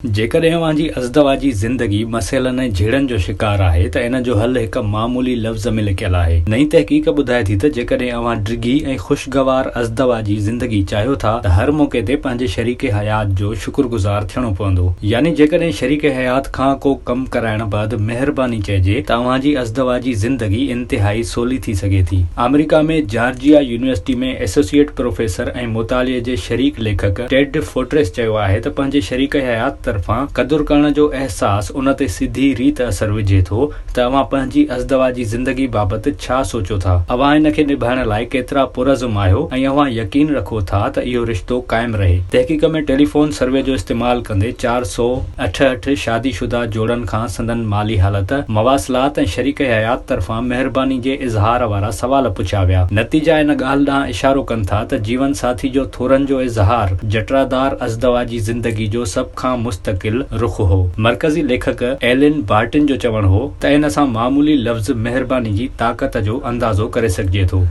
जेकॾहिं अव्हां जी अज़दवाजी ज़िंदगी मसइलनि ऐं झेड़नि जो शिकार आहे त इन जो हल हिक मामूली लफ़्ज़ में लिकियल आहे। नई तहक़ीक़ ॿुधाए थी त जेकॾहिं अव्हां डिघी ऐं ख़ुशगवार अज़दवाजी ज़िंदगी चाहियो था त हर मौक़े ते पंहिंजे शरीक हयात जो शुक्रगुज़ार थियणो पवंदो। यानी जेकॾहिं शरीक हयात खां को कमु कराइण बैदि महिरबानी चइजे त अव्हां जी अज़दवाजी ज़िंदगी इंतिहाई सवली थी सघे थी। अमेरिका में जॉर्जिया यूनिवर्सिटी में एसोसिएट प्रोफेसर ऐं मुताले जे शरीक लेखक टेड फोर्ट्रेस चयो आहे त पंहिंजे शरीक हयात तरफ़ां क़दुरु करण जो अहसास उन ते सिधी रीत असर विझे थो त अव्हां पंहिंजी अज़दवाजी ज़िंदगी बाबति छा सोचो था, अव्हां इन खे निभाइण लाइ केतिरा पुरज़म आहियो ऐं अव्हां यकीन रखो था त इहो रिश्तो क़ाइमु रहे। तहक़ीक़ में टेलीफोन सर्वे जो इस्तेमालु कंदे 468 शादीशुदा जोड़नि खां संदन माली हालत, मवासिलात ऐं शरीक हयात तरफ़ां महिरबानी जे इज़हार वारा सवाल पुछिया विया। नतीजा इन ॻाल्हि ॾांहुं इशारो कनि था त जीवन साथी जो थोरनि जो इज़हार जटरादार अज़दवाजी ज़िंदगी जो सभ खां मुस्तक़िल रुख़ हो। मरकज़ी लेखक एलिन बार्टिन जो चवणु हो त इन सां मामूली लफ़्ज़ महिरबानी जी ताक़त जो अंदाज़ो करे सघिजे थो।